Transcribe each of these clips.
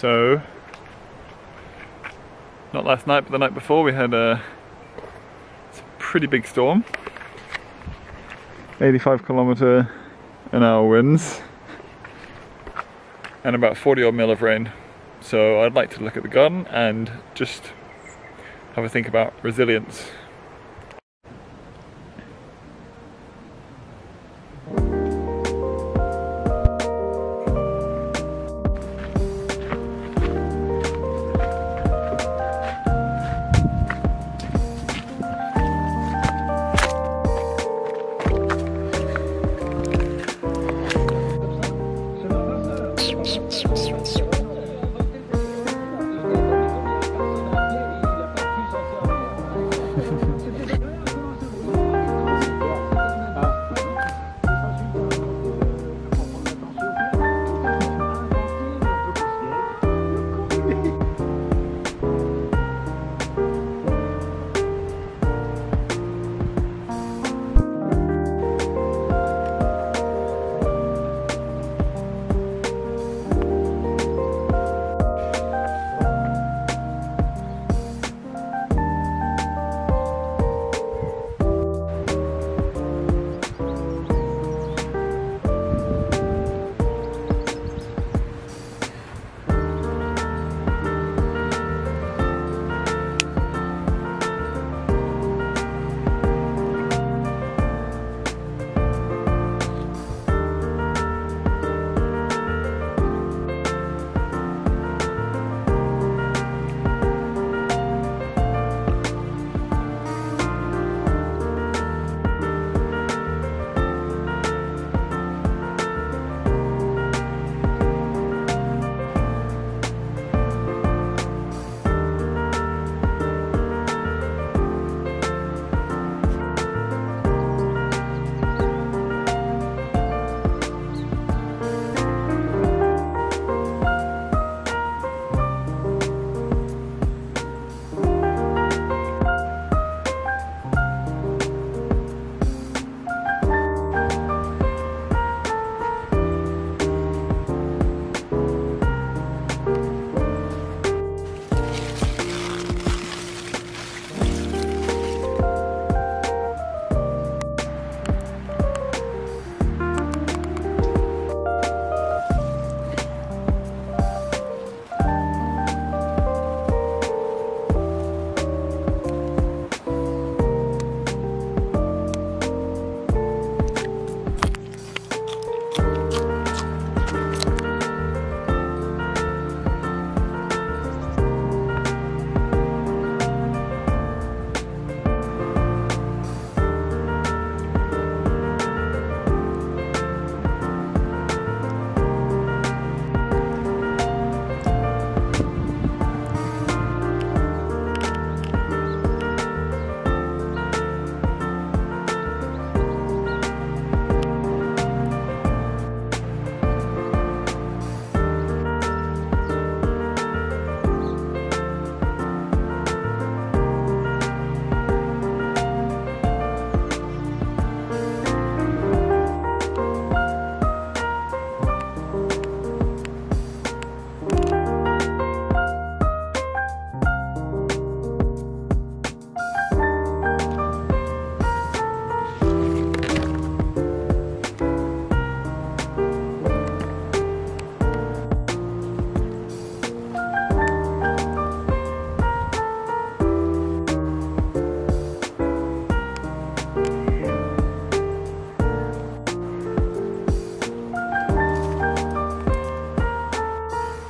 So, not last night, but the night before, we had a pretty big storm. 85km/h winds and about 40 odd mil of rain. So I'd like to look at the garden and just have a think about resilience.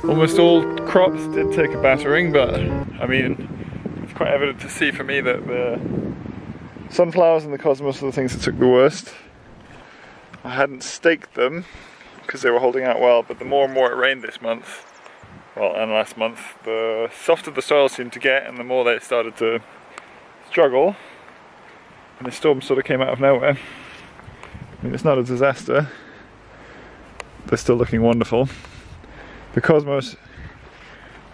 Almost all crops did take a battering, but I mean, it's quite evident to see for me that the sunflowers and the cosmos are the things that took the worst. I hadn't staked them because they were holding out well, but the more and more it rained this month, well, and last month, the softer the soil seemed to get and the more they started to struggle. And the storm sort of came out of nowhere. I mean, it's not a disaster. They're still looking wonderful. The cosmos,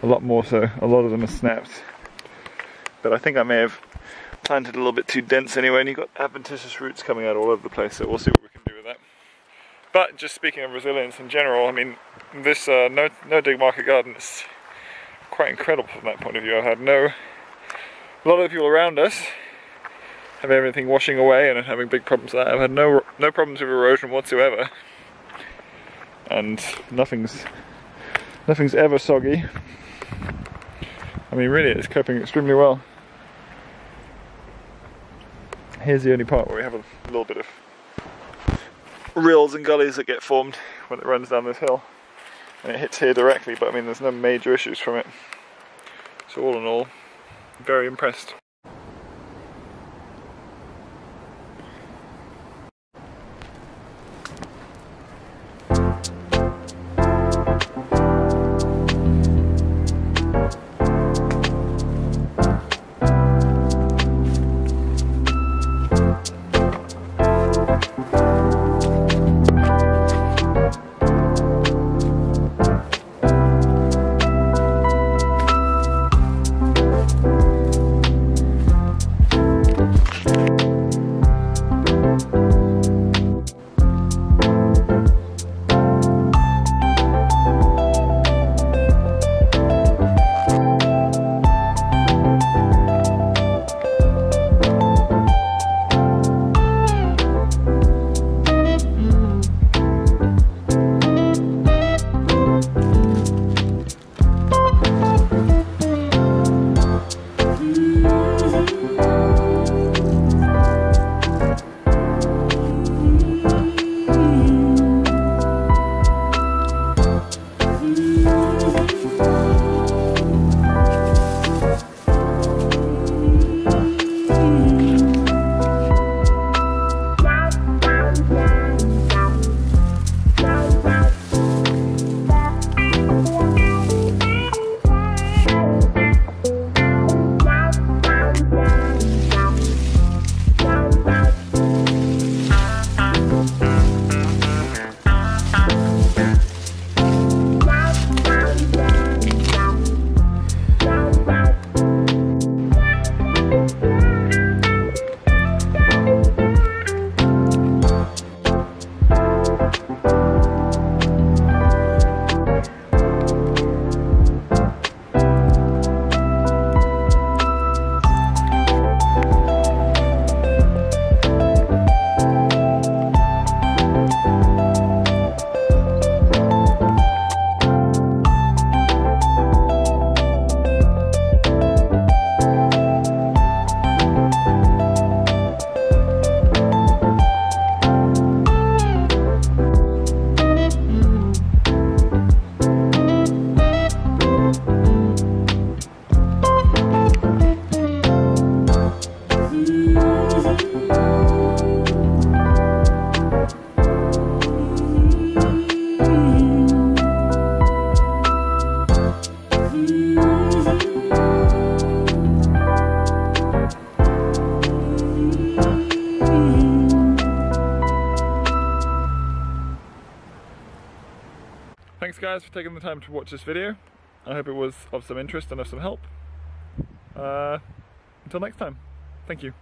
a lot more so. A lot of them are snapped. But I think I may have planted a little bit too dense anyway, and you've got adventitious roots coming out all over the place, so we'll see what we can do with that. But just speaking of resilience in general, I mean, this no-dig market garden is quite incredible from that point of view. I've had a lot of the people around us have everything washing away and having big problems with that. I've had no problems with erosion whatsoever, and nothing's ever soggy. I mean, really, it's coping extremely well. Here's the only part where we have a little bit of rills and gullies that get formed when it runs down this hill, and it hits here directly, but I mean, there's no major issues from it. So all in all, very impressed. Thanks guys for taking the time to watch this video. I hope it was of some interest and of some help. Until next time, thank you.